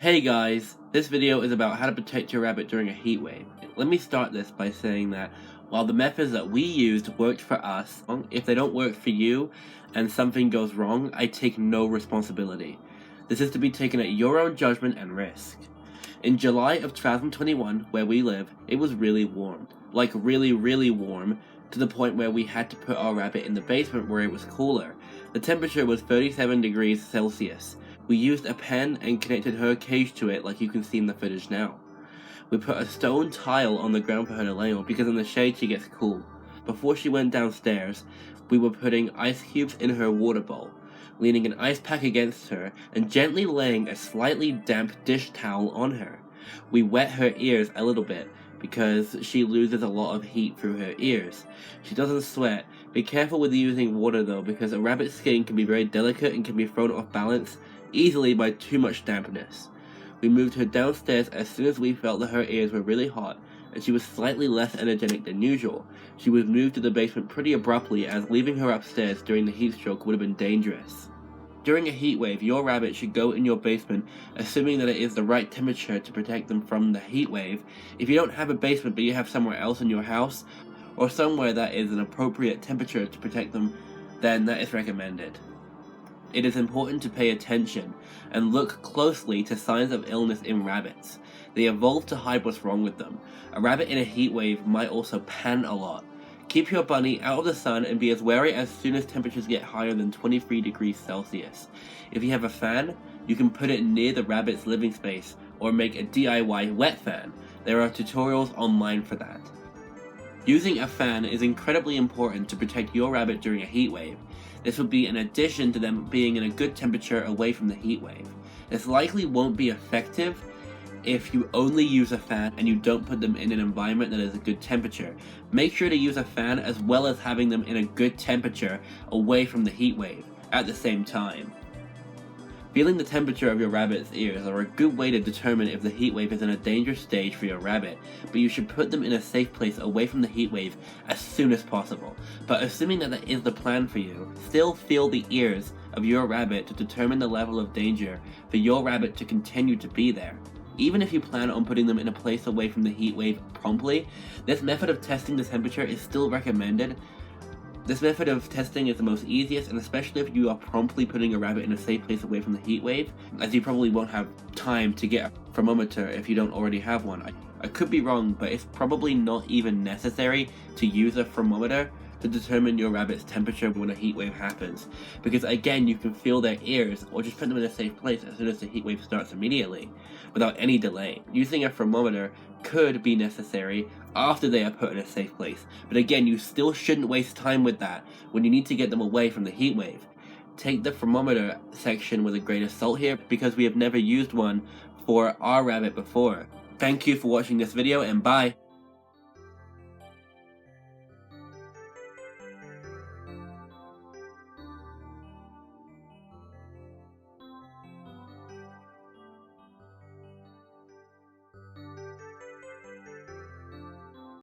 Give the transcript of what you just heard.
Hey guys, this video is about how to protect your rabbit during a heat wave. Let me start this by saying that while the methods that we used worked for us, if they don't work for you and something goes wrong, I take no responsibility. This is to be taken at your own judgment and risk. In July of 2021, where we live, it was really warm. Like really warm, to the point where we had to put our rabbit in the basement where it was cooler. The temperature was 37 degrees Celsius. We used a pen and connected her cage to it like you can see in the footage now. We put a stone tile on the ground for her to lay on because in the shade she gets cool. Before she went downstairs, we were putting ice cubes in her water bowl, leaning an ice pack against her and gently laying a slightly damp dish towel on her. We wet her ears a little bit because she loses a lot of heat through her ears. She doesn't sweat. Be careful with using water though, because a rabbit's skin can be very delicate and can be thrown off balance easily by too much dampness. We moved her downstairs as soon as we felt that her ears were really hot and she was slightly less energetic than usual. She was moved to the basement pretty abruptly, as leaving her upstairs during the heat stroke would have been dangerous. During a heat wave, your rabbit should go in your basement, assuming that it is the right temperature to protect them from the heat wave. If you don't have a basement but you have somewhere else in your house, or somewhere that is an appropriate temperature to protect them, then that is recommended. It is important to pay attention and look closely to signs of illness in rabbits. They evolve to hide what's wrong with them. A rabbit in a heat wave might also pan a lot. Keep your bunny out of the sun and be as wary as soon as temperatures get higher than 23 degrees Celsius. If you have a fan, you can put it near the rabbit's living space or make a DIY wet fan. There are tutorials online for that. Using a fan is incredibly important to protect your rabbit during a heat wave. This would be in addition to them being in a good temperature away from the heat wave. This likely won't be effective if you only use a fan and you don't put them in an environment that is a good temperature. Make sure to use a fan as well as having them in a good temperature away from the heat wave at the same time. Feeling the temperature of your rabbit's ears are a good way to determine if the heat wave is in a dangerous stage for your rabbit, but you should put them in a safe place away from the heat wave as soon as possible. But assuming that is the plan for you, still feel the ears of your rabbit to determine the level of danger for your rabbit to continue to be there. Even if you plan on putting them in a place away from the heat wave promptly, this method of testing the temperature is still recommended. This method of testing is the most easiest, and especially if you are promptly putting a rabbit in a safe place away from the heat wave, as you probably won't have time to get a thermometer if you don't already have one. I could be wrong, but it's probably not even necessary to use a thermometer to determine your rabbit's temperature when a heat wave happens, because again, you can feel their ears or just put them in a safe place as soon as the heat wave starts immediately, without any delay. Using a thermometer could be necessary after they are put in a safe place, but again, you still shouldn't waste time with that when you need to get them away from the heat wave. Take the thermometer section with a grain of salt here, because we have never used one for our rabbit before. Thank you for watching this video, and bye!